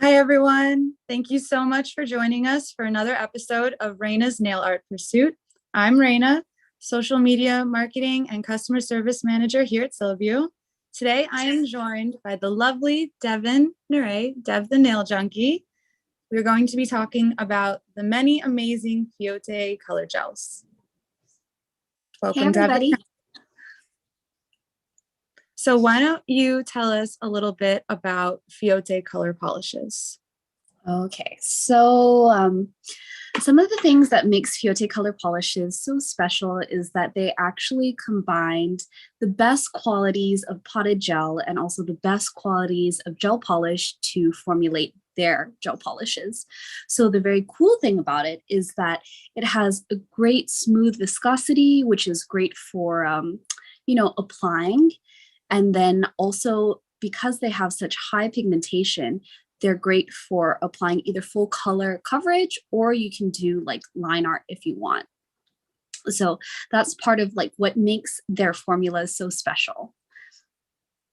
Hi, everyone. Thank you so much for joining us for another episode of Reina's Nail Art Pursuit. I'm Reina, social media marketing and customer service manager here at Zillabeau. Today, I am joined by the lovely Devon, Dev the Nail Junkie. We're going to be talking about the many amazing Fiote color gels. Welcome, hey, everybody. Devon. So why don't you tell us a little bit about Fiote color polishes? Okay, so some of the things that makes Fiote color polishes so special is that they actually combined the best qualities of potted gel and also the best qualities of gel polish to formulate their gel polishes. So the very cool thing about it is that it has a great smooth viscosity, which is great for, applying. And then also because they have such high pigmentation, they're great for applying either full color coverage or you can do like line art if you want. So that's part of like what makes their formulas so special.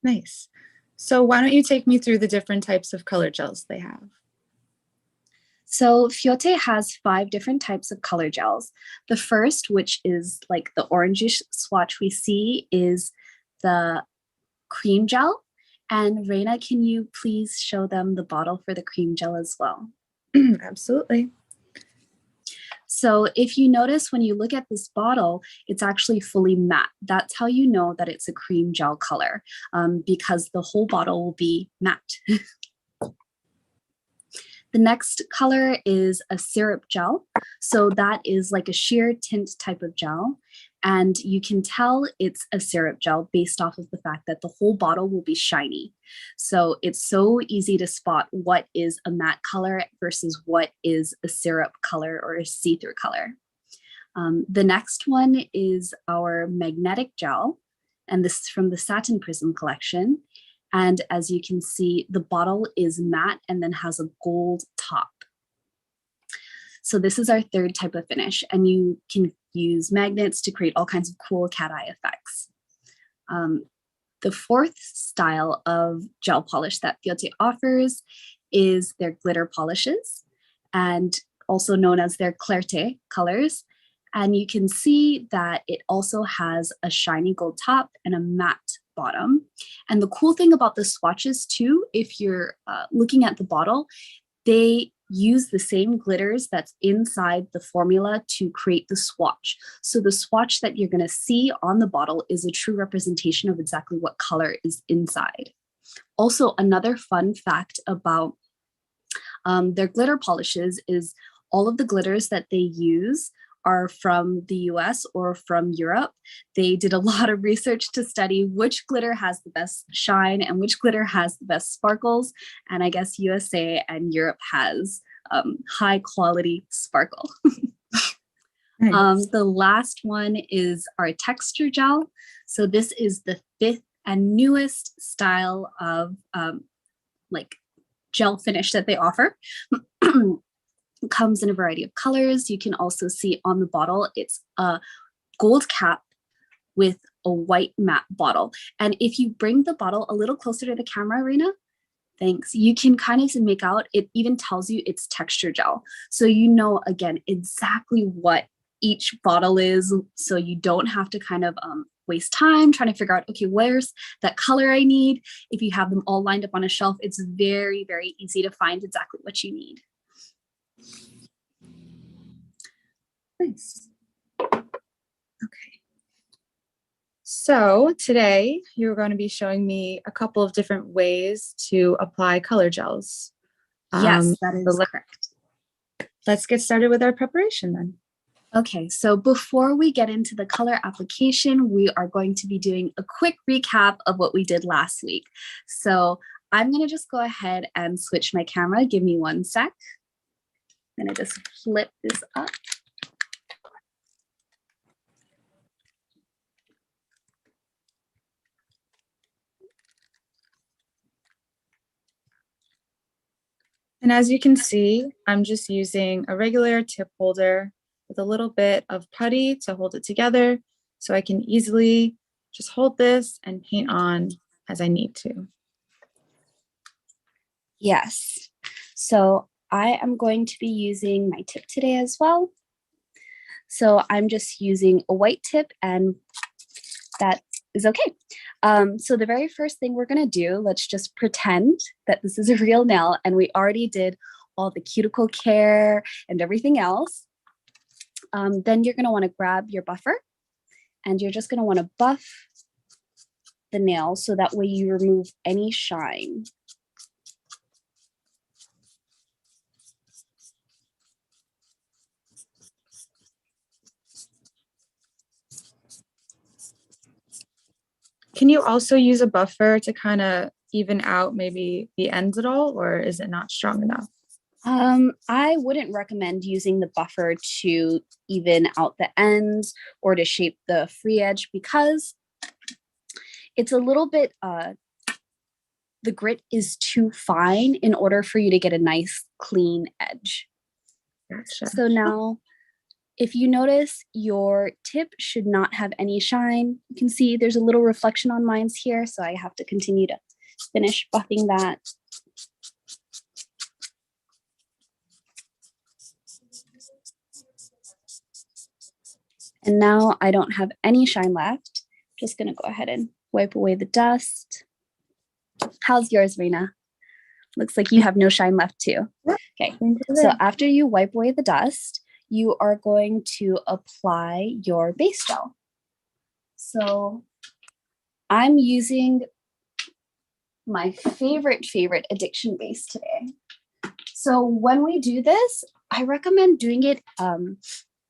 Nice. So why don't you take me through the different types of color gels they have? So Fiote has 5 different types of color gels. The first, which is like the orangish swatch we see, is the cream gel. And Reina, can you please show them the bottle for the cream gel as well? Absolutely. So if you notice when you look at this bottle, it's actually fully matte. That's how you know that it's a cream gel color, because the whole bottle will be matte. The next color is a syrup gel. So that is like a sheer tint type of gel. And you can tell it's a syrup gel based off of the fact that the whole bottle will be shiny. So it's so easy to spot what is a matte color versus what is a syrup color or a see-through color. The next one is our magnetic gel. And this is from the Satin Prism collection. And as you can see, the bottle is matte and then has a gold top. So this is our third type of finish, and you can use magnets to create all kinds of cool cat eye effects. The fourth style of gel polish that Fiote offers is their glitter polishes, and also known as their Clarté colors. And you can see that it also has a shiny gold top and a matte bottom. And the cool thing about the swatches too, if you're looking at the bottle, they use the same glitters that's inside the formula to create the swatch. So the swatch that you're going to see on the bottle is a true representation of exactly what color is inside. Also, another fun fact about their glitter polishes is all of the glitters that they use are from the US or from Europe. They did a lot of research to study which glitter has the best shine and which glitter has the best sparkles. And I guess USA and Europe has high quality sparkle. Nice. The last one is our texture gel. So this is the 5th and newest style of like gel finish that they offer. Comes in a variety of colors. You can also see on the bottle, it's a gold cap with a white matte bottle. And if you bring the bottle a little closer to the camera, Reina, thanks, you can kind of make out, it even tells you it's texture gel. So you know, again, exactly what each bottle is. So you don't have to kind of waste time trying to figure out, okay, where's that color I need? If you have them all lined up on a shelf, it's very, very easy to find exactly what you need. Nice. Okay. So today you're going to be showing me a couple of different ways to apply color gels. Yes, that is correct. Let's get started with our preparation then. Okay, so before we get into the color application, we are going to be doing a quick recap of what we did last week. So I'm going to just go ahead and switch my camera. Give me 1 sec. I'm going to just flip this up. And as you can see, I'm just using a regular tip holder with a little bit of putty to hold it together so I can easily just hold this and paint on as I need to. Yes. So I am going to be using my tip today as well. So I'm just using a white tip, and that is okay. So the very first thing we're going to do, let's just pretend that this is a real nail, and we already did all the cuticle care and everything else. Then you're going to want to grab your buffer, and you're just going to want to buff the nail so that way you remove any shine. Can you also use a buffer to kind of even out maybe the ends at all, or is it not strong enough? I wouldn't recommend using the buffer to even out the ends or to shape the free edge, because it's a little bit, the grit is too fine in order for you to get a nice clean edge. Gotcha. So now, if you notice, your tip should not have any shine. You can see there's a little reflection on mine's here, so I have to continue to finish buffing that. And now I don't have any shine left. Just gonna go ahead and wipe away the dust. How's yours, Reina? Looks like you have no shine left too. Okay, so after you wipe away the dust, you are going to apply your base gel. So I'm using my favorite addiction base today. So when we do this, I recommend doing it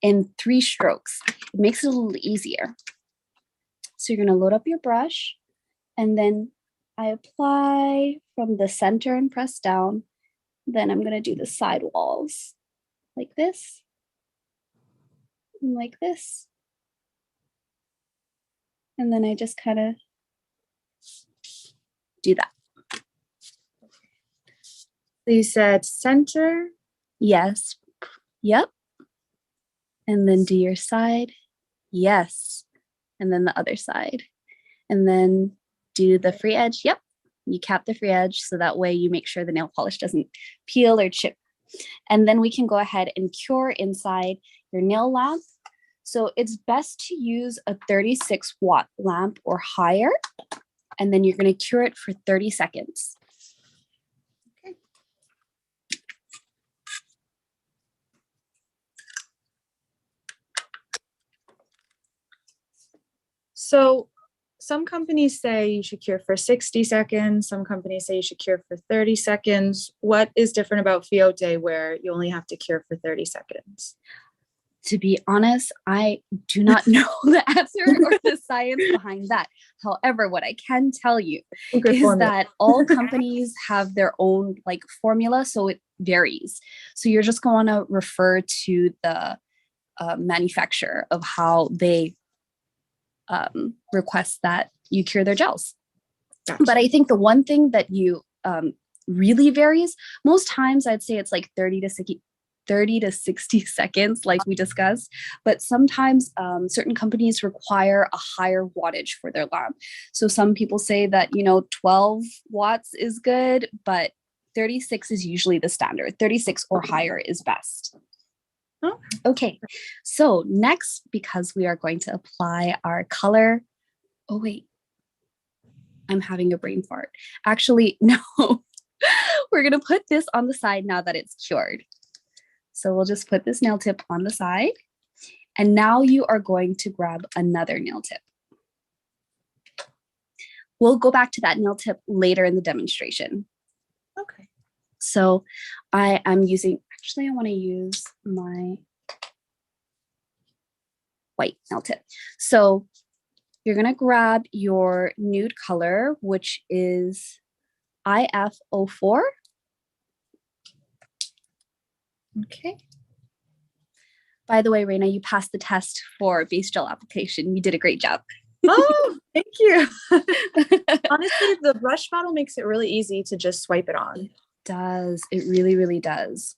in 3 strokes. It makes it a little easier. So you're gonna load up your brush, and then I apply from the center and press down. Then I'm gonna do the side walls like this, and like this. And then I just kind of do that. You said center? Yes. Yep. And then do your side. Yes. And then the other side. And then do the free edge. Yep. You cap the free edge so that way you make sure the nail polish doesn't peel or chip. And then we can go ahead and cure inside your nail lamp. So it's best to use a 36-watt lamp or higher. And then you're going to cure it for 30 seconds. Okay. So some companies say you should cure for 60 seconds. Some companies say you should cure for 30 seconds. What is different about Fiote where you only have to cure for 30 seconds? To be honest, I do not know the answer or the science behind that. However, what I can tell you is that all companies have their own formula, so it varies. So you're just going to refer to the manufacturer of how they request that you cure their gels. Gotcha. But I think the one thing that you really varies, most times I'd say it's like 30 to 60 seconds, like we discussed. But sometimes certain companies require a higher wattage for their lamp. So some people say that, 12 watts is good, but 36 is usually the standard. 36 or higher is best. Oh. Okay, so next, because we are going to apply our color. Oh, wait. I'm having a brain fart. Actually, no. We're going to put this on the side now that it's cured. So we'll just put this nail tip on the side. And now you are going to grab another nail tip. We'll go back to that nail tip later in the demonstration. Okay. So I am using, actually I want to use my white nail tip. So you're going to grab your nude color, which is IF04. Okay. By the way, Reina, you passed the test for base gel application. You did a great job. Oh, thank you. Honestly, the brush model makes it really easy to just swipe it on. It does. It really, really does.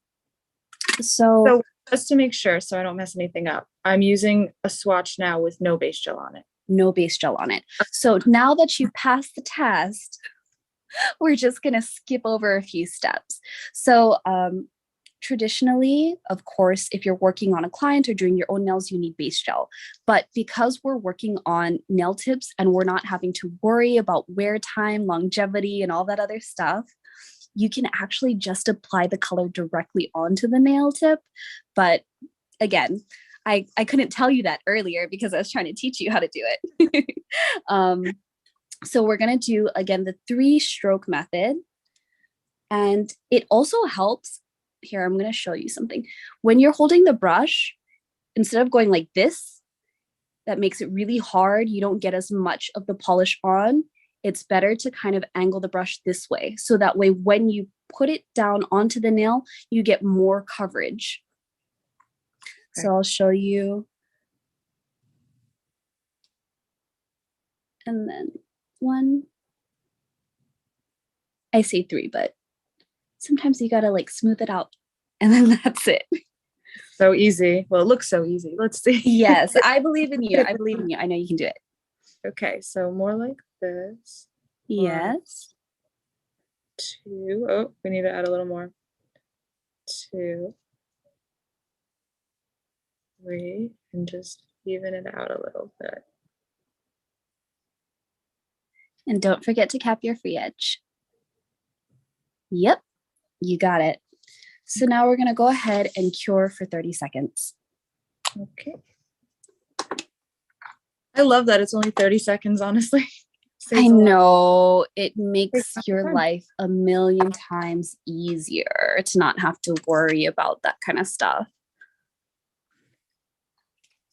So just to make sure so I don't mess anything up, I'm using a swatch now with no base gel on it. No base gel on it. So now that you passed the test, we're just going to skip over a few steps. So traditionally, of course, if you're working on a client or doing your own nails, you need base gel. But because we're working on nail tips and we're not having to worry about wear time, longevity, and all that other stuff, you can actually just apply the color directly onto the nail tip. But again, I couldn't tell you that earlier because I was trying to teach you how to do it. So we're going to do, again, the 3-stroke method. And it also helps. Here, I'm going to show you something. When you're holding the brush, instead of going like this, that makes it really hard. You don't get as much of the polish on. It's better to kind of angle the brush this way. So that way, when you put it down onto the nail, you get more coverage. Okay. So I'll show you. And then 1. I say 3, but sometimes you gotta like smooth it out, and then that's it. So easy. Well, it looks so easy. Let's see. Yes, I believe in you. I believe in you. I know you can do it. Okay, so more like this. Yes. 2. Oh, we need to add a little more. 2, 3, and just even it out a little bit. And don't forget to cap your free edge. Yep, you got it. So now we're going to go ahead and cure for 30 seconds. Okay. I love that it's only 30 seconds, honestly. I know, it makes your life a million times easier to not have to worry about that kind of stuff.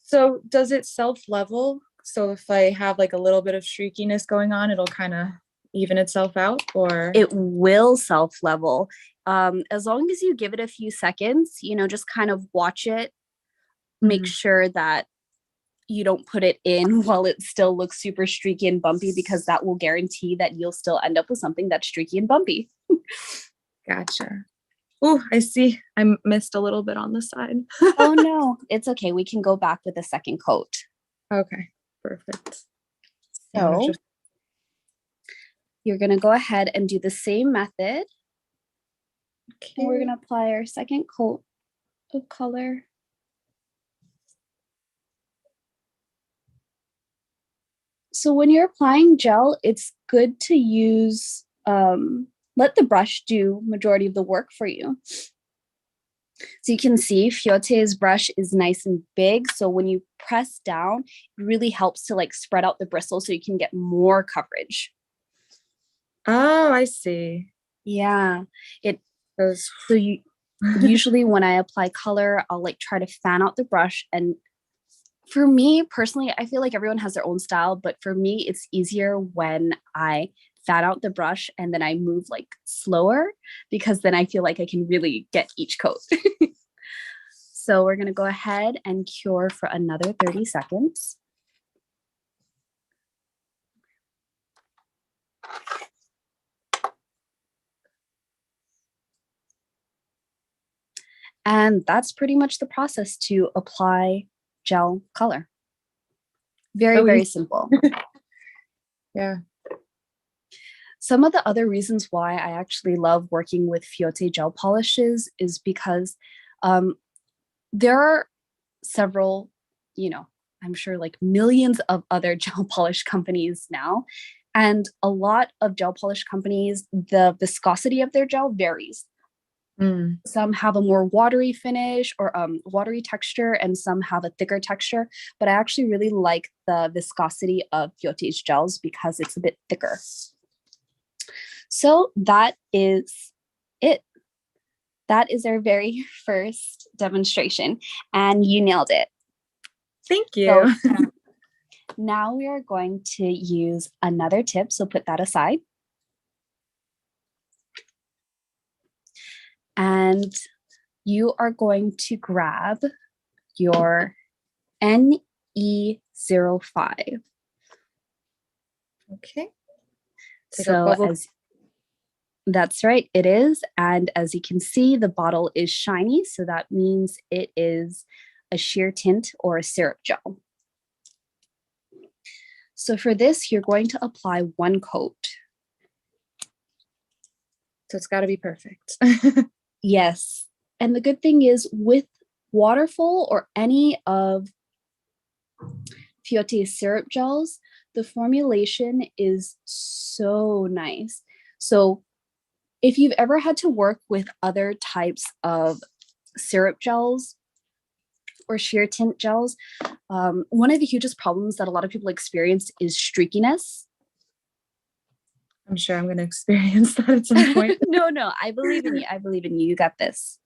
So does it self-level? So if I have like a little bit of streakiness going on, it'll kind of even itself out, or? It will self-level. As long as you give it a few seconds, you know, just kind of watch it, make sure that you don't put it in while it still looks super streaky and bumpy, because that will guarantee that you'll still end up with something that's streaky and bumpy. Gotcha. Oh, I see. I missed a little bit on the side. Oh no, it's okay. We can go back with a second coat. Okay, perfect. So you're going to go ahead and do the same method. Okay. And we're going to apply our second coat of color. So when you're applying gel, it's good to use, let the brush do majority of the work for you. So you can see Fiote's brush is nice and big. So when you press down, it really helps to like spread out the bristles so you can get more coverage. Oh, I see. Yeah. So you usually when I apply color, I'll like try to fan out the brush. And for me personally, I feel like everyone has their own style, but for me, it's easier when I fan out the brush and then I move like slower, because then I feel like I can really get each coat. So we're going to go ahead and cure for another 30 seconds. And that's pretty much the process to apply gel color. Very, very simple. Yeah. Some of the other reasons why I actually love working with Fiote gel polishes is because there are several, you know, I'm sure like millions of other gel polish companies now. And a lot of gel polish companies, the viscosity of their gel varies. Some have a more watery finish or watery texture, and some have a thicker texture. But I actually really like the viscosity of Fiote's gels because it's a bit thicker. So that is it. That is our very first demonstration, and you nailed it. Thank you. So, now we are going to use another tip, so put that aside. And you are going to grab your NE05. Okay. That's right, it is. And as you can see, the bottle is shiny, so that means it is a sheer tint or a syrup gel. So for this, you're going to apply one coat. So it's got to be perfect. Yes. And the good thing is with Waterfall or any of Fiote's syrup gels, the formulation is so nice. So if you've ever had to work with other types of syrup gels or sheer tint gels, one of the hugest problems that a lot of people experience is streakiness. I'm sure I'm going to experience that at some point. No, I believe in you. I believe in you. You got this.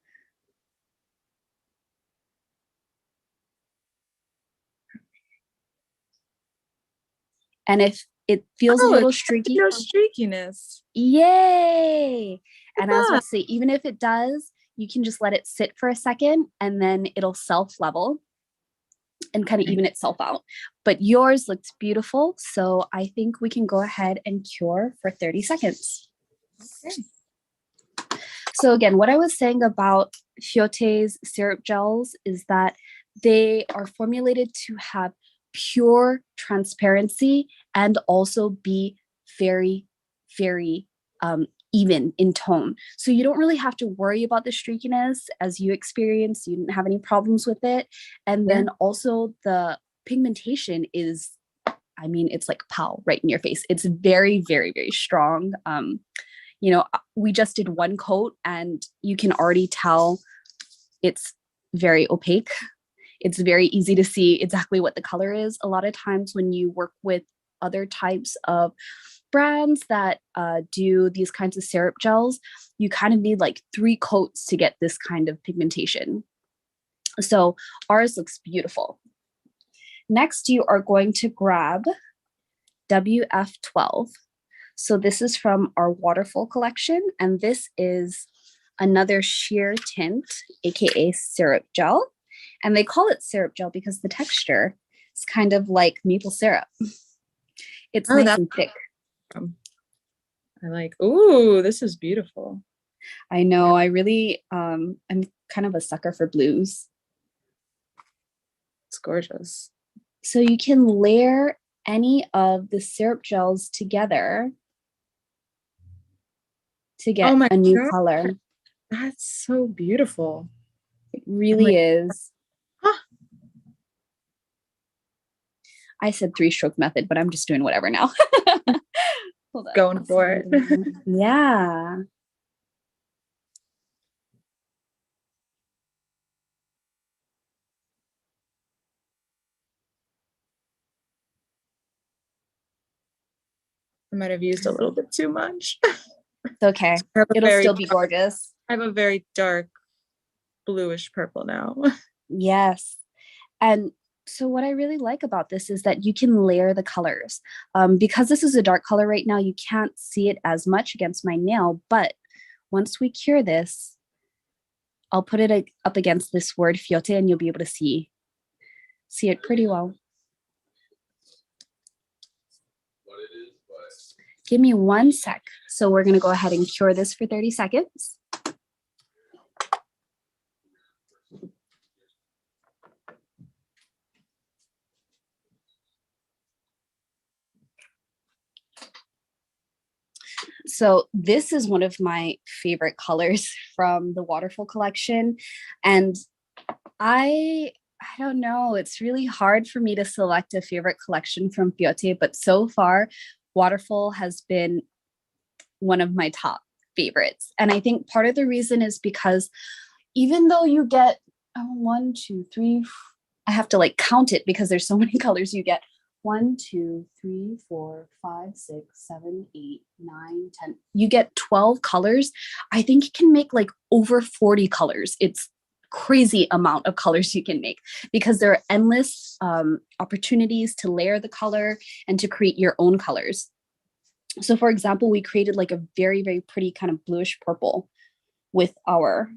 And if it feels a little streaky, no streakiness. Yay! And I was Yeah. about to say, even if it does, you can just let it sit for a second and then it'll self-level and kind of even itself out. But yours looks beautiful. So I think we can go ahead and cure for 30 seconds. Okay. So again, what I was saying about Fiote's syrup gels is that they are formulated to have pure transparency and also be very, very even in tone. So you don't really have to worry about the streakiness as you experience. You didn't have any problems with it. And then also the pigmentation is, I mean, it's like pow right in your face. It's very, very, very strong. You know, we just did one coat and you can already tell it's very opaque. It's very easy to see exactly what the color is. A lot of times when you work with other types of brands that do these kinds of syrup gels, you kind of need like 3 coats to get this kind of pigmentation. So ours looks beautiful. Next, you are going to grab WF12. So this is from our Waterfall collection, and this is another sheer tint, aka syrup gel. And they call it syrup gel because the texture is kind of like maple syrup. It's nice and thick. I like, ooh, this is beautiful. I know, I really, I'm kind of a sucker for blues. It's gorgeous. So you can layer any of the syrup gels together to get a new color. That's so beautiful. It really is. Huh. I said 3-stroke method, but I'm just doing whatever now. Hold on. Going for it. Yeah. I might have used a little bit too much. It's okay. It'll still be gorgeous. I have a very dark bluish purple now. Yes. And so what I really like about this is that you can layer the colors. Because this is a dark color right now, you can't see it as much against my nail, but once we cure this, I'll put it up against this word Fiote and you'll be able to see it pretty well. Give me 1 sec. So we're going to go ahead and cure this for 30 seconds. So this is one of my favorite colors from the Waterfall collection. And I don't know, it's really hard for me to select a favorite collection from Fiote, but so far, Waterfall has been one of my top favorites. And I think part of the reason is because even though you get 1, 2, 3, I have to like count it because there's so many colors you get. 1, 2, 3, 4, 5, 6, 7, 8, 9, 10. You get 12 colors. I think you can make like over 40 colors. It's crazy amount of colors you can make because there are endless opportunities to layer the color and to create your own colors. So for example, we created like a very, very pretty kind of bluish purple with our,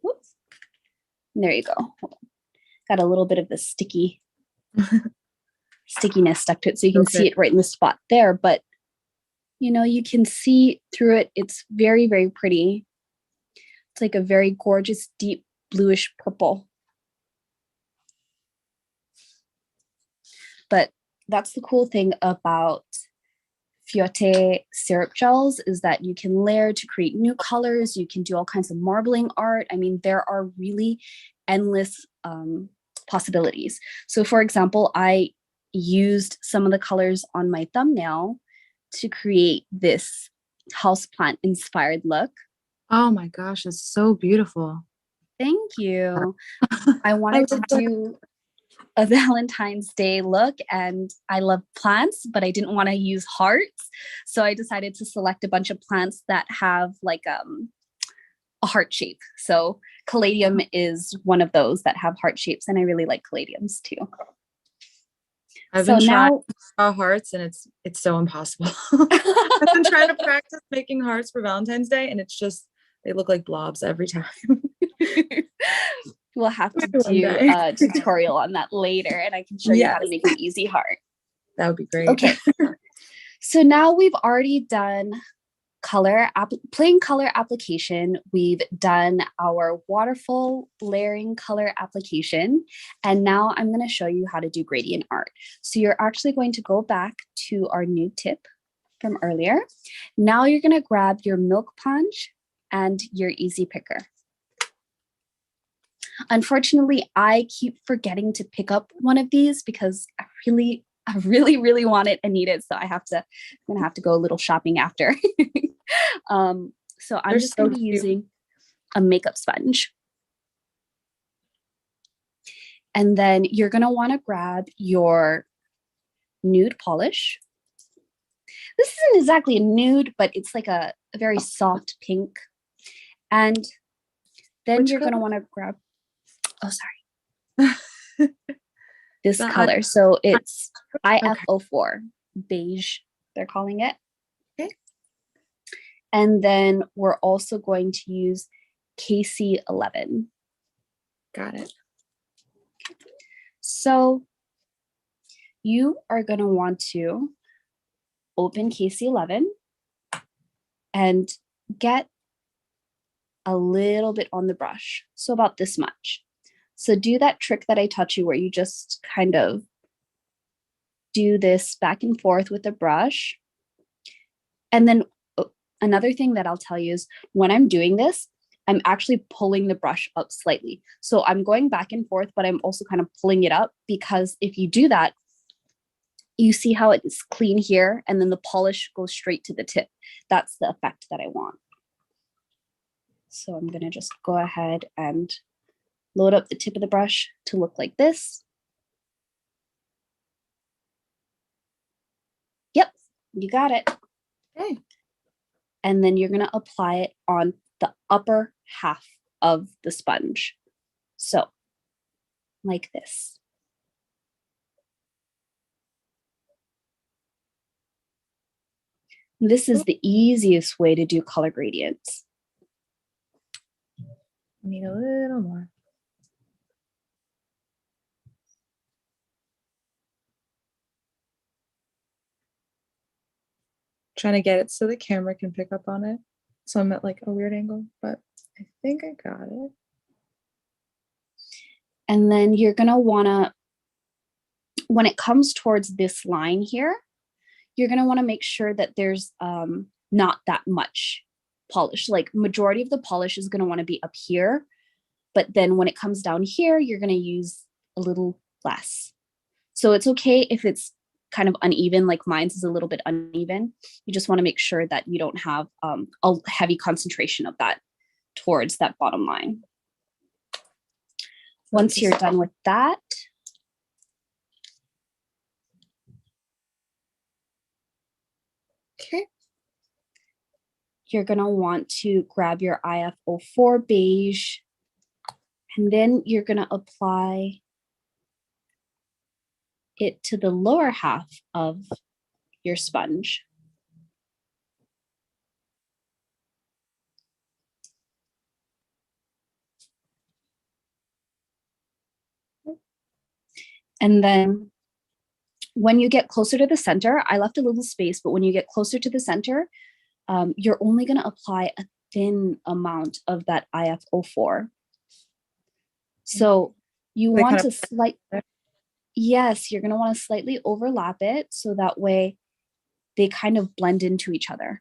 whoops, there you go. Hold on. Got a little bit of the stickiness stuck to it. So you can see it right in the spot there, but you know, you can see through it. It's very, very pretty. It's like a very gorgeous, deep bluish purple. But that's the cool thing about Fiote syrup gels is that you can layer to create new colors. You can do all kinds of marbling art. I mean, there are really endless possibilities. So for example, I used some of the colors on my thumbnail to create this houseplant inspired look. Oh my gosh, it's so beautiful. Thank you. I wanted to love that. do a Valentine's Day look, and I love plants, but I didn't want to use hearts. So I decided to select a bunch of plants that have like a heart shape. So caladium is one of those that have heart shapes, and I really like caladiums too. I've So been trying now to draw hearts and it's so impossible. I've been trying to practice making hearts for Valentine's Day and it's just, they look like blobs every time. we'll have to Maybe one do day. a tutorial on that later, and I can show you how to Yes. make an easy heart. That would be great. Okay. So now we've already done plain color application. We've done our waterfall layering color application. And now I'm going to show you how to do gradient art. So you're actually going to go back to our new tip from earlier. Now you're going to grab your milk punch and your easy picker. Unfortunately, I keep forgetting to pick up one of these because I really want it and need it. So I'm gonna have to go a little shopping after. So I'm just gonna be using a makeup sponge. And then you're gonna wanna grab your nude polish. This isn't exactly a nude, but it's like a very soft pink. And then you're gonna wanna grab, oh, sorry. This color. So it's IFO4, beige, they're calling it. Okay. And then we're also going to use KC11. Got it. So you are going to want to open KC11 and get a little bit on the brush. So about this much. So do that trick that I taught you where you just kind of do this back and forth with the brush. And then another thing that I'll tell you is when I'm doing this, I'm actually pulling the brush up slightly. So I'm going back and forth, but I'm also kind of pulling it up because if you do that, you see how it's clean here and then the polish goes straight to the tip. That's the effect that I want. So I'm going to just go ahead and load up the tip of the brush to look like this. Yep, you got it. Okay. And then you're going to apply it on the upper half of the sponge. So like this. This is the easiest way to do color gradients. Need a little more. Trying to get it so the camera can pick up on it. So I'm at like a weird angle, but I think I got it. And then you're going to want to, when it comes towards this line here, you're going to want to make sure that there's not that much polish. Like majority of the polish is going to want to be up here. But then when it comes down here, you're going to use a little less. So it's okay if it's kind of uneven, like mine's is a little bit uneven. You just want to make sure that you don't have a heavy concentration of that towards that bottom line. Once you're done with that, okay, you're going to want to grab your IFO4 beige, and then you're going to apply it to the lower half of your sponge. And then when you get closer to the center, I left a little space, but when you get closer to the center, you're only going to apply a thin amount of that IFO4. So you want to yes, you're going to want to slightly overlap it so that way they kind of blend into each other.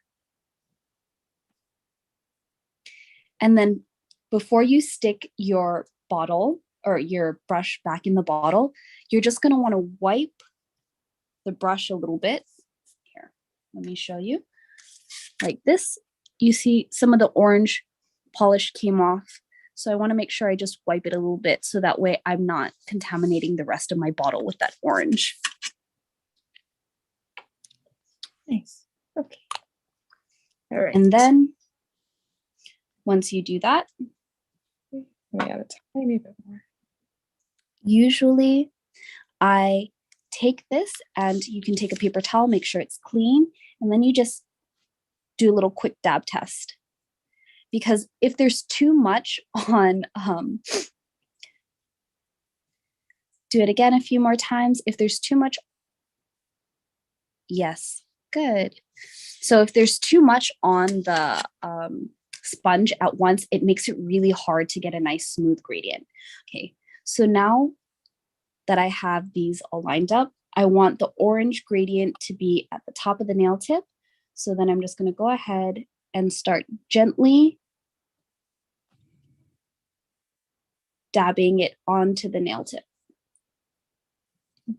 And then before you stick your bottle or your brush back in the bottle, you're just going to want to wipe the brush a little bit. Here, let me show you. Like this, you see some of the orange polish came off. So I want to make sure I just wipe it a little bit so that way I'm not contaminating the rest of my bottle with that orange. Nice. Okay. All right. And then once you do that, we add a tiny bit more. Usually I take this, and you can take a paper towel, make sure it's clean, and then you just do a little quick dab test. Because if there's too much on, do it again a few more times. If there's too much, yes, good. So if there's too much on the sponge at once, it makes it really hard to get a nice smooth gradient. Okay, so now that I have these all lined up, I want the orange gradient to be at the top of the nail tip. So then I'm just going to go ahead and start gently dabbing it onto the nail tip.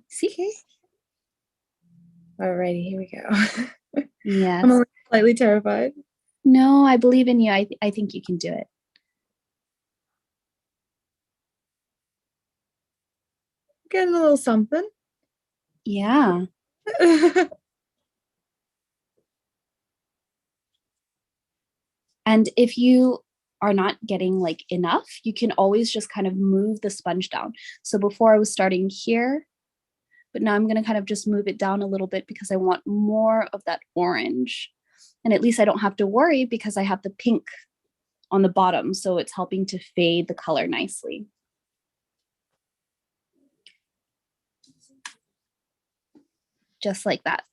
See? Okay. Alrighty, here we go. Yes. I'm a little slightly terrified. No, I believe in you. I think you can do it. Getting a little something. Yeah. And if you are not getting like enough, you can always just kind of move the sponge down. So before I was starting here, but now I'm going to kind of just move it down a little bit because I want more of that orange. And at least I don't have to worry because I have the pink on the bottom. So it's helping to fade the color nicely. Just like that.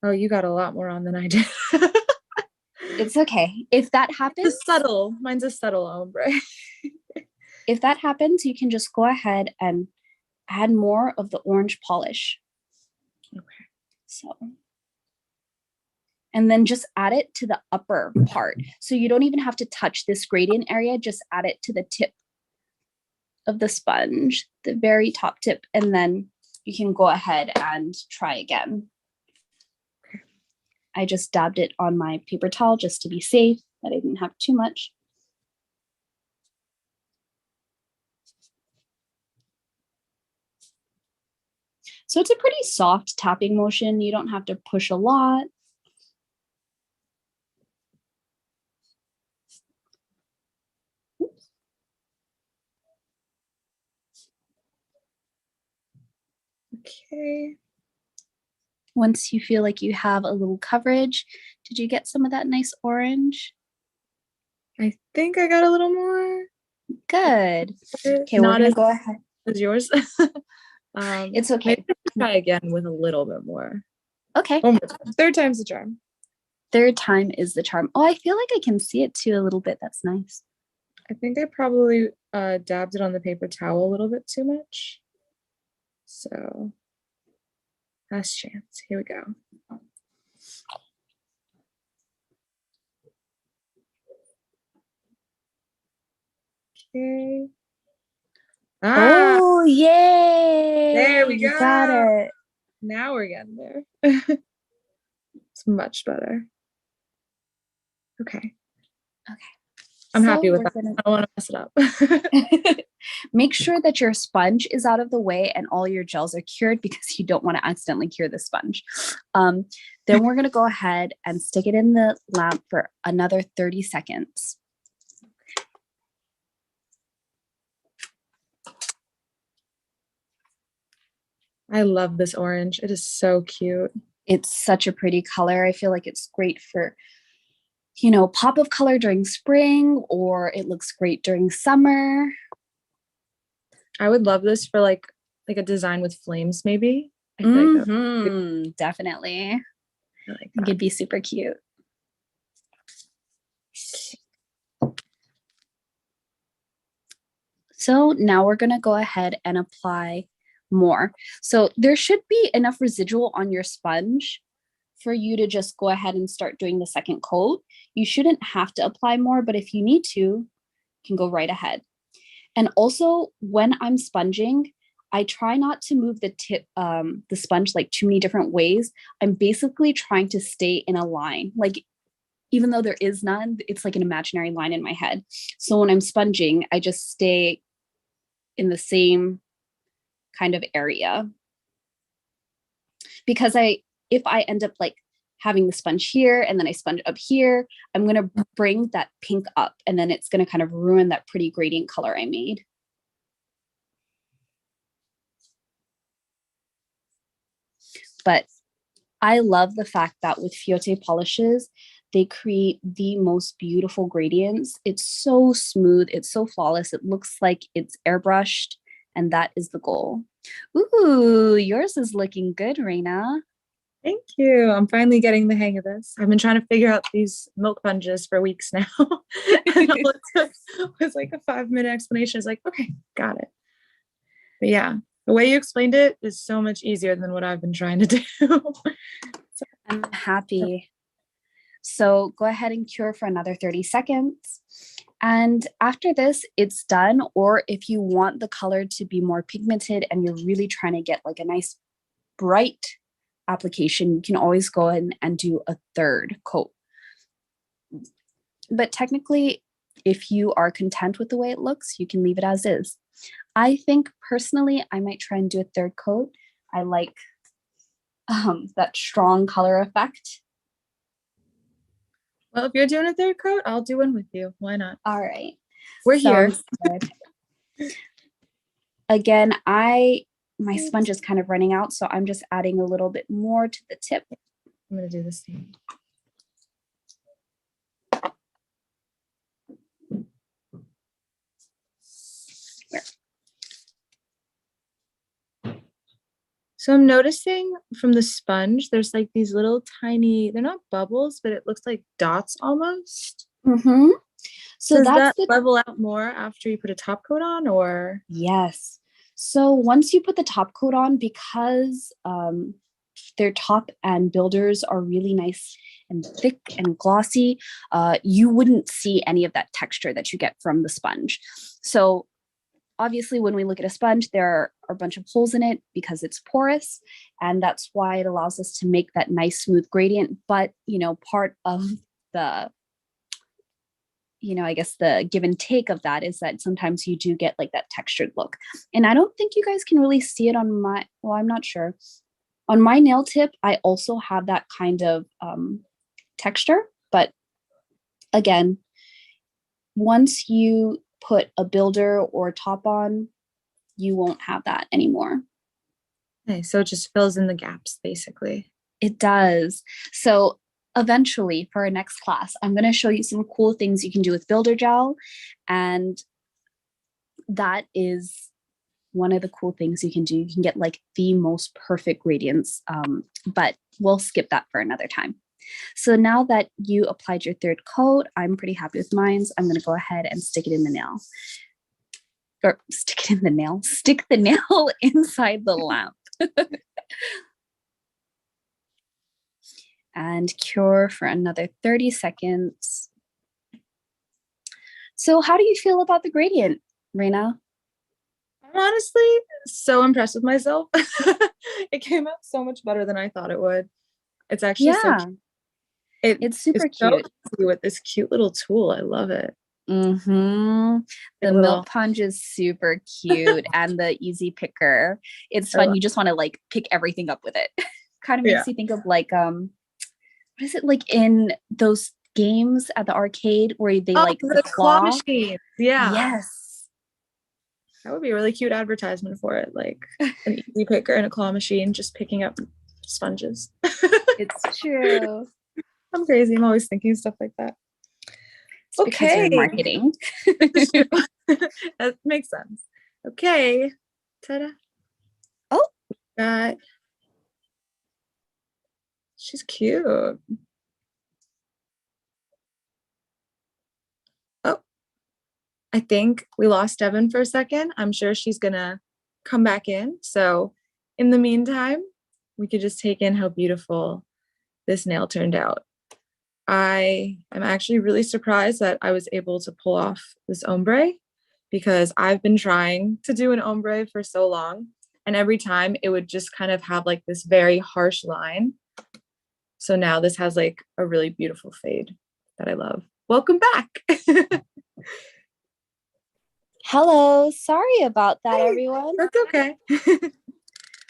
Oh, you got a lot more on than I did. It's okay. If that happens, It's subtle. Mine's a subtle ombre. if that happens, you can just go ahead and add more of the orange polish. Okay. So, and then just add it to the upper part. So you don't even have to touch this gradient area, just add it to the tip of the sponge, the very top tip, and then you can go ahead and try again. Okay. I just dabbed it on my paper towel just to be safe, that I didn't have too much. So it's a pretty soft tapping motion. You don't have to push a lot. Okay. Once you feel like you have a little coverage, did you get some of that nice orange? I think I got a little more. Good. Okay, Not we're gonna as go ahead. as yours. It's okay. Maybe try again with a little bit more. Okay. Oh, third time's the charm. Third time is the charm. Oh, I feel like I can see it too a little bit. That's nice. I think I probably dabbed it on the paper towel a little bit too much. So last chance. Here we go. Okay. Ah, Oh, yay! there we You go. got it. Now we're getting there. It's much better. Okay. Okay. I'm So happy with we're that. gonna- I don't want to mess it up. Make sure that your sponge is out of the way and all your gels are cured because you don't want to accidentally cure the sponge. Then we're going to go ahead and stick it in the lamp for another 30 seconds. I love this orange. It is so cute. It's such a pretty color. I feel like it's great for, you know, pop of color during spring, or it looks great during summer. I would love this for like a design with flames, maybe. I feel like that Definitely. I like It that. could be super cute. So now we're going to go ahead and apply more. So there should be enough residual on your sponge for you to just go ahead and start doing the second coat. You shouldn't have to apply more, but if you need to, you can go right ahead. And also when I'm sponging, I try not to move the sponge like too many different ways. I'm basically trying to stay in a line. Like, even though there is none, it's like an imaginary line in my head. So when I'm sponging, I just stay in the same kind of area. Because if I end up like having the sponge here and then I sponge up here, I'm going to bring that pink up, and then it's going to kind of ruin that pretty gradient color I made. But I love the fact that with Fiote polishes, they create the most beautiful gradients. It's so smooth. It's so flawless. It looks like it's airbrushed, and that is the goal. Ooh, yours is looking good, Reina. Thank you. I'm finally getting the hang of this. I've been trying to figure out these milk sponges for weeks now. And all it took was like a 5-minute explanation. It's like, okay, got it. But yeah, the way you explained it is so much easier than what I've been trying to do. So, I'm happy. So go ahead and cure for another 30 seconds. And after this, it's done. Or if you want the color to be more pigmented and you're really trying to get like a nice bright application, you can always go in and do a third coat. But technically, if you are content with the way it looks, you can leave it as is. I think personally, I might try and do a third coat. I like that strong color effect. well, if you're doing a third coat, I'll do one with you. Why not? All right. We're here. Again, my sponge is kind of running out, so I'm just adding a little bit more to the tip. I'm going to do this thing. So I'm noticing from the sponge, there's like these little tiny, they're not bubbles, but it looks like dots almost. Mm-hmm. So Does that's that level out more after you put a top coat on, or? Yes. So once you put the top coat on, because their top and builders are really nice and thick and glossy, you wouldn't see any of that texture that you get from the sponge. So obviously, when we look at a sponge, there are a bunch of holes in it because it's porous, and that's why it allows us to make that nice smooth gradient. But, part of the, I guess the give and take of that is that sometimes you do get like that textured look. And I don't think you guys can really see it on I'm not sure. On my nail tip, I also have that kind of texture. But again, once you put a builder or top on, you won't have that anymore. Okay, so it just fills in the gaps, basically. It does. So eventually, for our next class, I'm going to show you some cool things you can do with builder gel. And that is one of the cool things you can do. You can get like the most perfect gradients, but we'll skip that for another time. So now that you applied your third coat, I'm pretty happy with mine. So I'm going to go ahead and stick it in the nail. Or stick it in the nail. Stick the nail inside the lamp. And cure for another 30 seconds. So how do you feel about the gradient, Reina? I'm honestly so impressed with myself. It came out so much better than I thought it would. It's actually so cute. It's super cute. So easy with this cute little tool. I love it. Mm-hmm. The milk sponge is super cute, and the easy picker. It's fun. You just want to like pick everything up with it. Kind of makes you think of like what is it like in those games at the arcade where they like the claw machine? Yeah. Yes. That would be a really cute advertisement for it, like an easy picker and a claw machine just picking up sponges. It's true. I'm crazy. I'm always thinking stuff like that. It's because you're in marketing. That makes sense. Okay. Ta-da. Oh. She's cute. Oh. I think we lost Devon for a second. I'm sure she's gonna come back in. So in the meantime, we could just take in how beautiful this nail turned out. I am actually really surprised that I was able to pull off this ombre because I've been trying to do an ombre for so long, and every time it would just kind of have like this very harsh line. So now this has like a really beautiful fade that I love. Welcome back. Hello, sorry about that, everyone. That's okay.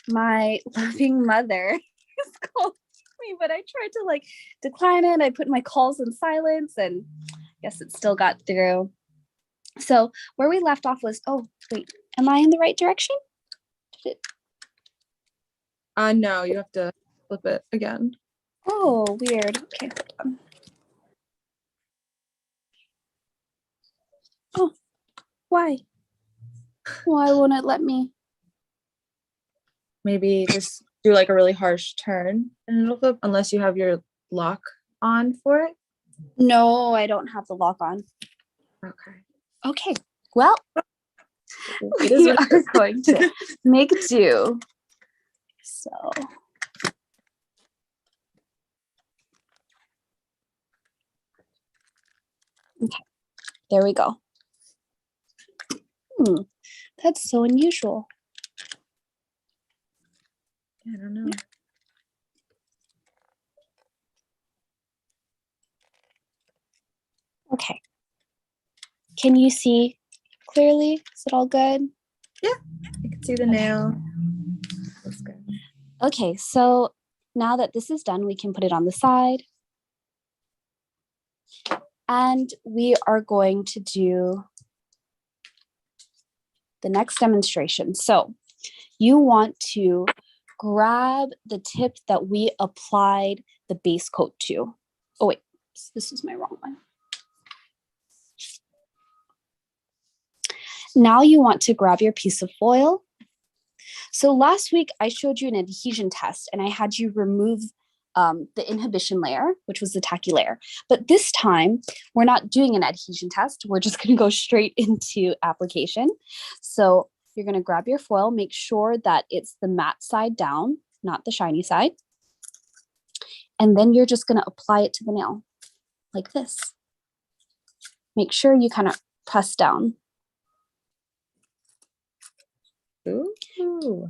My loving mother is calling me, but I tried to like decline it. I put my calls in silence and I guess it still got through. So where we left off was, oh, wait, am I in the right direction? No, you have to flip it again. Oh, weird. Okay, hold on. Oh, why? Why won't it let me? Maybe just do like a really harsh turn and it'll flip, unless you have your lock on for it. No, I don't have the lock on. Okay. Okay, well, It is we are going to make do. So. Okay, there we go. That's so unusual. I don't know. Okay. Can you see clearly? Is it all good? Yeah, I can see the nail. That's good. Okay, so now that this is done, we can put it on the side. And we are going to do the next demonstration. So you want to grab the tip that we applied the base coat to. Oh wait, this is my wrong one. Now you want to grab your piece of foil. So last week I showed you an adhesion test and I had you remove the inhibition layer, which was the tacky layer. But this time we're not doing an adhesion test. We're just going to go straight into application. So you're going to grab your foil, make sure that it's the matte side down, not the shiny side. And then you're just going to apply it to the nail like this. Make sure you kind of press down. Ooh.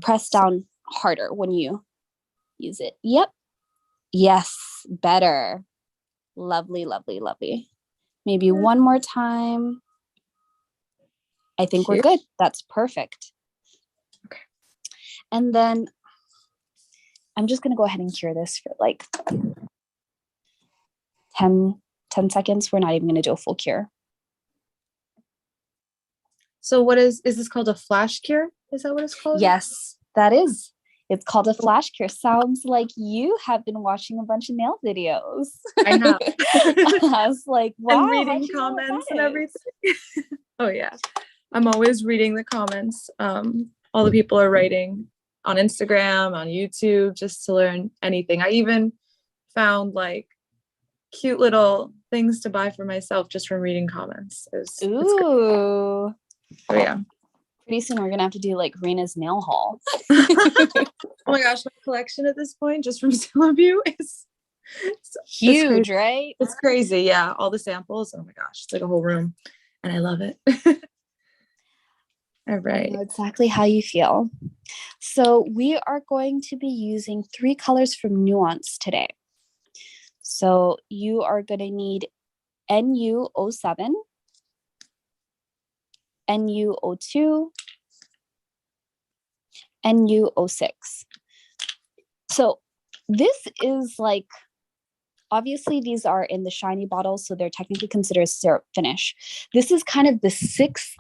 Press down harder when you use it. Yep. Yes, better. Lovely, lovely, lovely. Maybe one more time. I think we're good. That's perfect. Okay. And then I'm just going to go ahead and cure this for like 10 seconds. We're not even going to do a full cure. So what is this called, a flash cure? Is that what it's called? Yes, that is. It's called a flash cure. Sounds like you have been watching a bunch of nail videos. I have. I was like, wow. And reading comments and everything. Oh yeah. I'm always reading the comments. All the people are writing on Instagram, on YouTube, just to learn anything. I even found like cute little things to buy for myself just from reading comments. Ooh. Oh yeah. Pretty soon we're gonna have to do like Reina's nail haul. Oh my gosh, my collection at this point just from Zillabeau is huge, right? It's crazy. Yeah, all the samples. Oh my gosh, it's like a whole room, and I love it. All right. I know exactly how you feel. So we are going to be using 3 colors from Nuance today. So you are going to need NU07, NU02, NU06. So this is like, obviously these are in the shiny bottles, so they're technically considered syrup finish. This is kind of the 6th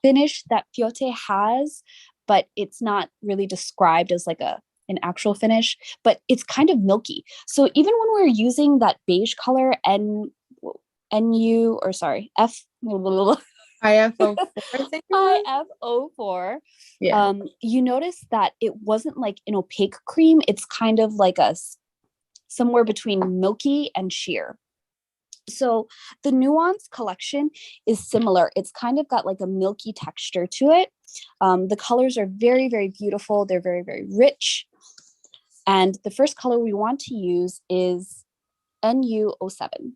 finish that Fiote has, but it's not really described as like an actual finish, but it's kind of milky. So even when we're using that beige color IFO4, I think. IFO4. Yeah. You notice that it wasn't like an opaque cream. It's kind of like somewhere between milky and sheer. So the Nuance collection is similar. It's kind of got like a milky texture to it. The colors are very, very beautiful. They're very, very rich. And the first color we want to use is NU07.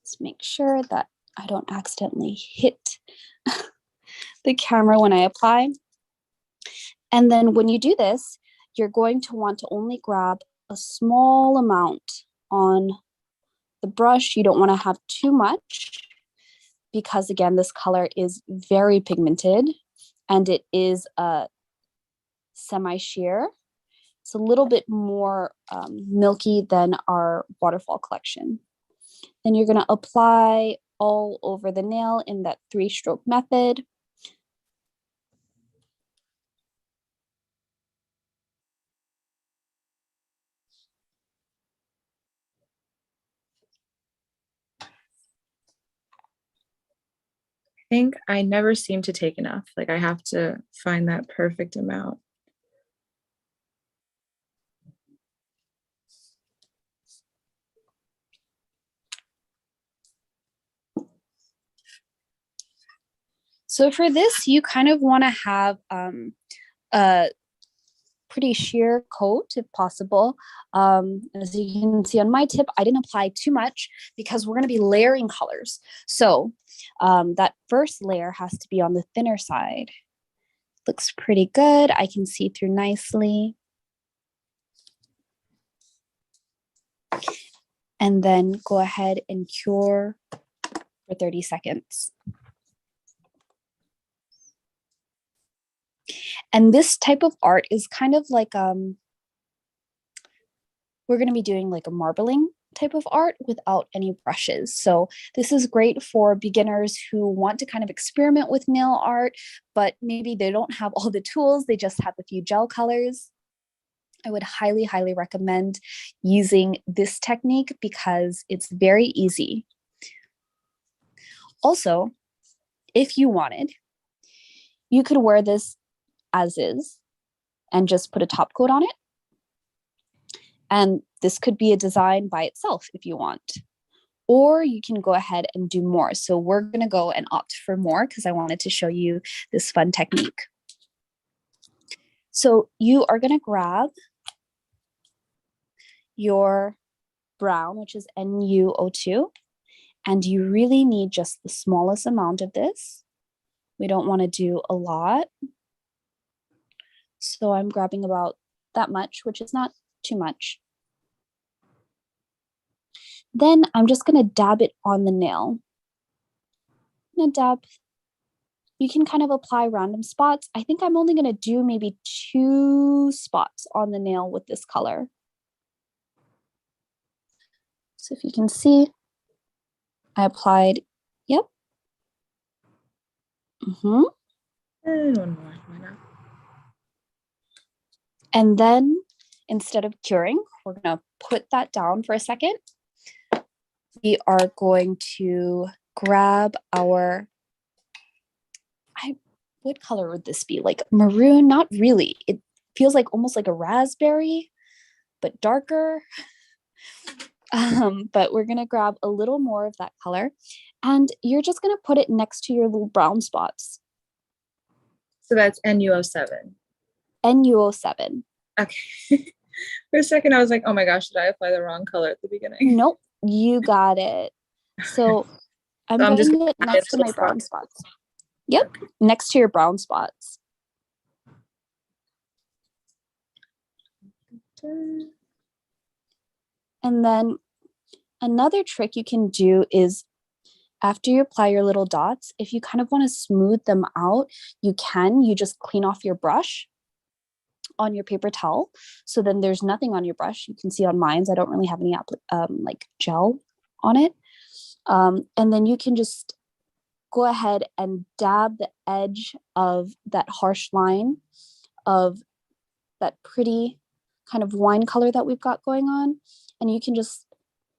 Let's make sure that I don't accidentally hit the camera when I apply. And then when you do this, you're going to want to only grab a small amount on the brush. You don't want to have too much because, again, this color is very pigmented and it is a semi-sheer. It's a little bit more milky than our waterfall collection. Then you're going to apply all over the nail in that 3-stroke method. I think I never seem to take enough. Like I have to find that perfect amount. So for this, you kind of want to have a pretty sheer coat if possible. As you can see on my tip, I didn't apply too much because we're going to be layering colors. So that first layer has to be on the thinner side. Looks pretty good. I can see through nicely. And then go ahead and cure for 30 seconds. And this type of art is kind of like, we're going to be doing like a marbling type of art without any brushes. So this is great for beginners who want to kind of experiment with nail art, but maybe they don't have all the tools. They just have a few gel colors. I would highly, highly recommend using this technique because it's very easy. Also, if you wanted, you could wear this as is and just put a top coat on it. And this could be a design by itself if you want. Or you can go ahead and do more. So we're going to go and opt for more because I wanted to show you this fun technique. So you are going to grab your brown, which is NU02, and you really need just the smallest amount of this. We don't want to do a lot. So I'm grabbing about that much, which is not too much. Then I'm just going to dab it on the nail. I'm going to dab. You can kind of apply random spots. I think I'm only going to do maybe 2 spots on the nail with this color. So if you can see, I applied, yep. Mm-hmm. And one more, why not? And then instead of curing, we're going to put that down for a second. We are going to grab our, what color would this be? Like maroon? Not really. It feels like almost like a raspberry, but darker. But we're going to grab a little more of that color and you're just going to put it next to your little brown spots. So that's NU07. NU07. Okay. For a second, I was like, oh my gosh, did I apply the wrong color at the beginning? Nope, you got it. So I'm So I'm just putting it next to my brown spots. Yep, okay. Next to your brown spots. And then another trick you can do is after you apply your little dots, if you kind of want to smooth them out, you just clean off your brush on your paper towel. So then there's nothing on your brush. You can see on mine, I don't really have any like gel on it. And then you can just go ahead and dab the edge of that harsh line of that pretty kind of wine color that we've got going on. And you can just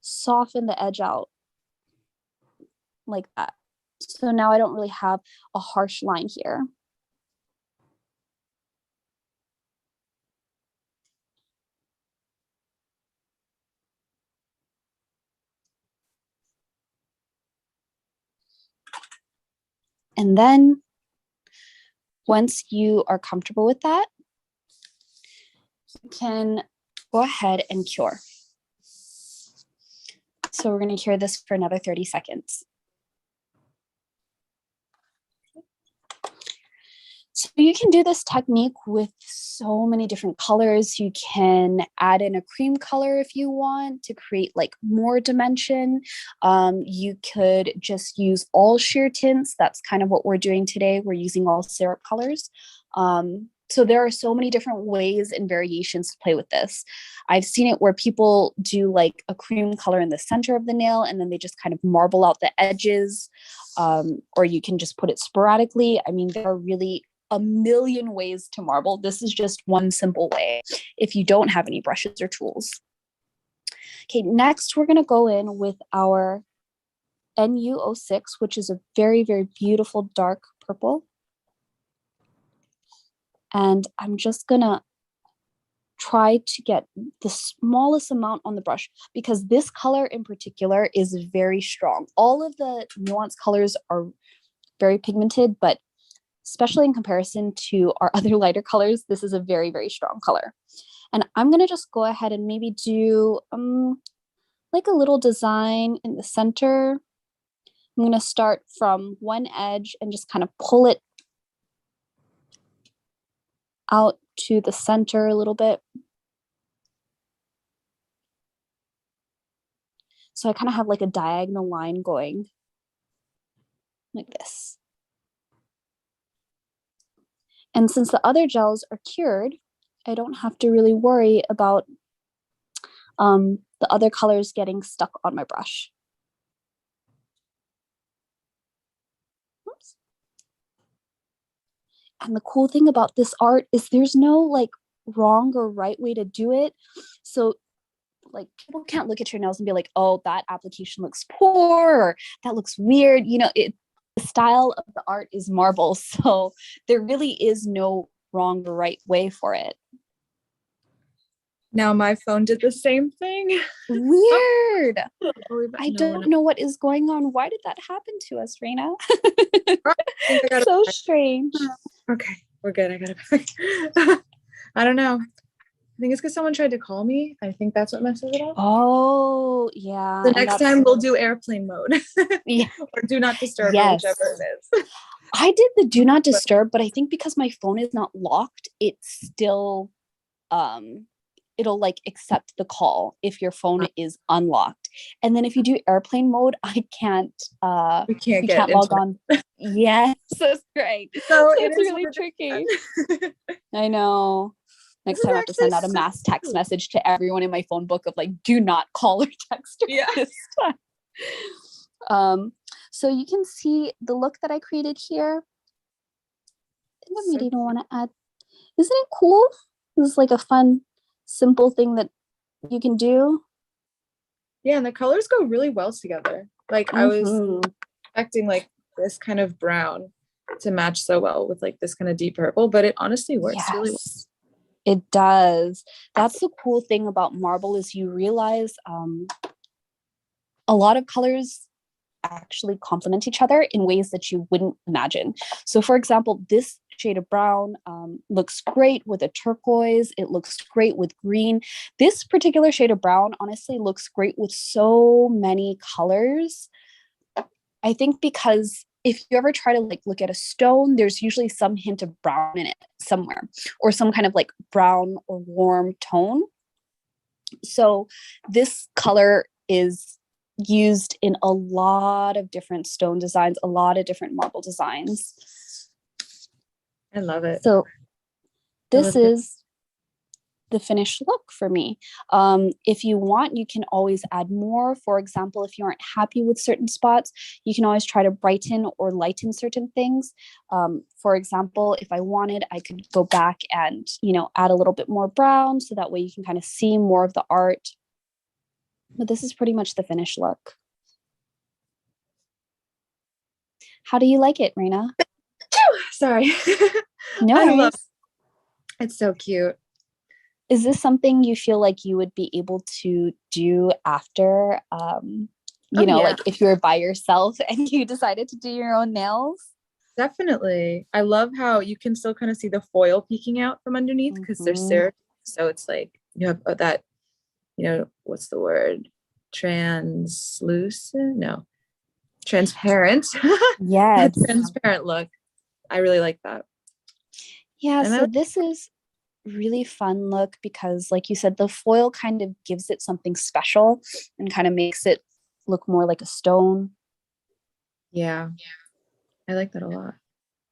soften the edge out like that. So now I don't really have a harsh line here. And then once you are comfortable with that, you can go ahead and cure. So we're going to cure this for another 30 seconds. So you can do this technique with so many different colors. You can add in a cream color if you want to create like more dimension. You could just use all sheer tints. That's kind of what we're doing today. We're using all syrup colors. So there are so many different ways and variations to play with this. I've seen it where people do like a cream color in the center of the nail and then they just kind of marble out the edges, or you can just put it sporadically. I mean, there are really a million ways to marble. This is just one simple way if you don't have any brushes or tools. Okay, next we're gonna go in with our NU06, which is a very, very beautiful dark purple. And I'm just gonna try to get the smallest amount on the brush because this color in particular is very strong. All of the nuanced colors are very pigmented, but especially in comparison to our other lighter colors, this is a very, very strong color. And I'm gonna just go ahead and maybe do like a little design in the center. I'm gonna start from one edge and just kind of pull it out to the center a little bit. So I kind of have like a diagonal line going like this. And since the other gels are cured, I don't have to really worry about the other colors getting stuck on my brush. Oops. And the cool thing about this art is there's no like wrong or right way to do it. So like people can't look at your nails and be like, oh, that application looks poor or that looks weird. You know, the style of the art is marble. So there really is no wrong or right way for it. Now my phone did the same thing. Weird. I No, don't know what is going on. Why did that happen to us, Reina? I So strange. Okay, we're good. I got it back. I don't know. I think it's because someone tried to call me. I think that's what messes it up. Oh, yeah. The next time we'll do airplane mode. Yeah. Or do not disturb, Yes. or whichever it is. I did the do not disturb, but I think because my phone is not locked, it's still it'll like accept the call if your phone is unlocked. And then if you do airplane mode, I can't We can't log on. Yes, that's great. So it's really tricky. I know. Next time I have to send out a mass text message to everyone in my phone book of like, do not call or text this time. So you can see the look that I created here. I think I maybe don't want to add. Isn't it cool? This is like a fun, simple thing that you can do. Yeah, and the colors go really well together. Like I was expecting like this kind of brown to match so well with like this kind of deep purple, but it honestly works really well. It does. That's the cool thing about marble is you realize a lot of colors actually complement each other in ways that you wouldn't imagine. So for example, this shade of brown looks great with a turquoise. It looks great with green. This particular shade of brown honestly looks great with so many colors. I think because if you ever try to like look at a stone, there's usually some hint of brown in it somewhere or some kind of like brown or warm tone. So this color is used in a lot of different stone designs, a lot of different marble designs. I love it. So this is the finished look for me. If you want, you can always add more. For example, if you aren't happy with certain spots, you can always try to brighten or lighten certain things. For example, if I wanted, I could go back and, you know, add a little bit more brown so that way you can kind of see more of the art. But this is pretty much the finished look. How do you like it, Reina? Sorry. No worries. I love it. It's so cute. Is this something you feel like you would be able to do after, like if you were by yourself and you decided to do your own nails? Definitely. I love how you can still kind of see the foil peeking out from underneath because they're Mhm. syrup. So it's like you have that, what's the word? Translucent? No, transparent. That Yes. transparent look. I really like that. Yeah, And I so like, this is really fun look because like you said, the foil kind of gives it something special and kind of makes it look more like a stone. yeah, I like that a lot.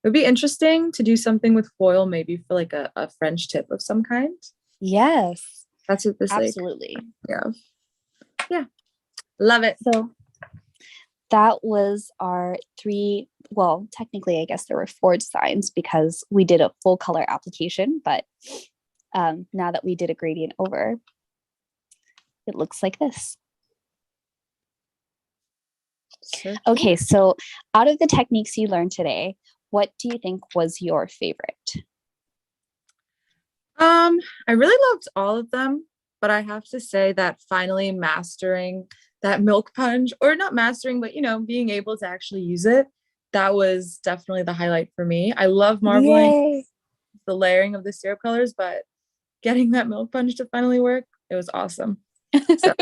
It would be interesting to do something with foil, maybe for like a French tip of some kind. Yes, That's what this like, absolutely. yeah. Yeah. Love it. So that was our three, well, technically, I guess there were four designs because we did a full color application, but now that we did a gradient over, it looks like this. So Okay, cute. so out of the techniques you learned today, what do you think was your favorite? I really loved all of them, but I have to say that finally mastering that milk punch, or not mastering, but being able to actually use it, that was definitely the highlight for me. I love marbling Yay! the layering of the syrup colors, but getting that milk punch to finally work, it was awesome. So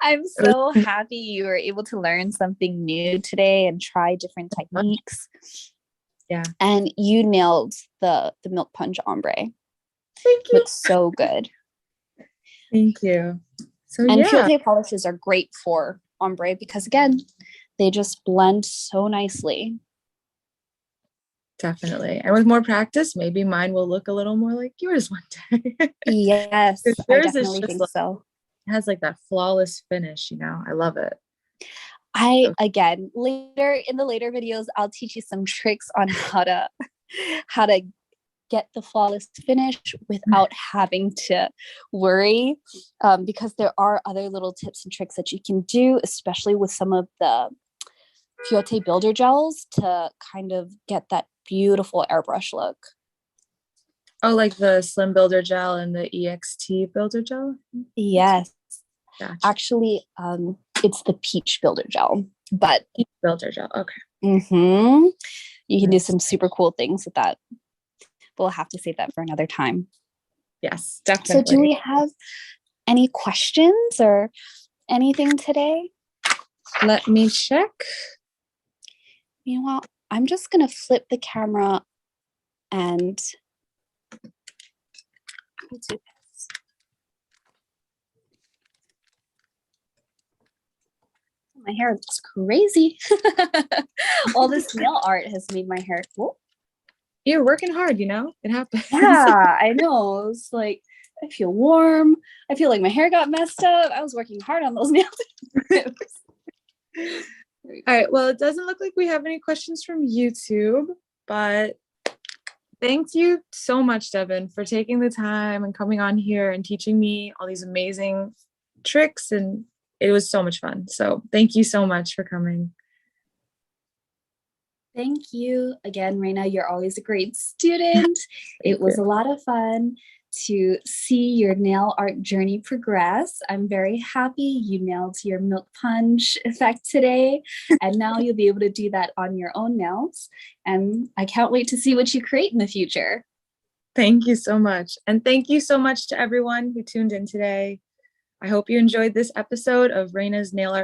I'm it so happy you were able to learn something new today and try different was, techniques. yeah. And you nailed the milk punch ombre. Thank you. Looks so good. Thank you. So And yeah, Fiote polishes are great for ombre because again, they just blend so nicely. definitely. And with more practice, maybe mine will look a little more like yours one day. Yes, 'Cause I yours is definitely just think like, so. it has like that flawless finish, I love it. I So, again later in the later videos, I'll teach you some tricks on how to get the flawless finish without having to worry, because there are other little tips and tricks that you can do, especially with some of the Fiote builder gels to kind of get that beautiful airbrush look. oh, like the Slim Builder Gel and the EXT Builder Gel? Yes, Gotcha. actually, it's the peach builder gel, but Builder Gel. Okay. you can do Nice. some super cool things with that. We'll have to save that for another time. Yes, So, do definitely. we have any questions or anything today? Let me check. Meanwhile, I'm just going to flip the camera and do this. My hair looks crazy. All this nail art has made my hair cool. You're working hard, It happens. Yeah, I know. It's like I feel warm. I feel like my hair got messed up. I was working hard on those nails. All right. Well, it doesn't look like we have any questions from YouTube, but thank you so much, Devon, for taking the time and coming on here and teaching me all these amazing tricks. And it was so much fun. So thank you so much for coming. Thank you again, Reina. You're always a great student. It was a lot of fun to see your nail art journey progress. I'm very happy you nailed your milk punch effect today. And now you'll be able to do that on your own nails. And I can't wait to see what you create in the future. Thank you so much. And thank you so much to everyone who tuned in today. I hope you enjoyed this episode of Reina's Nail Art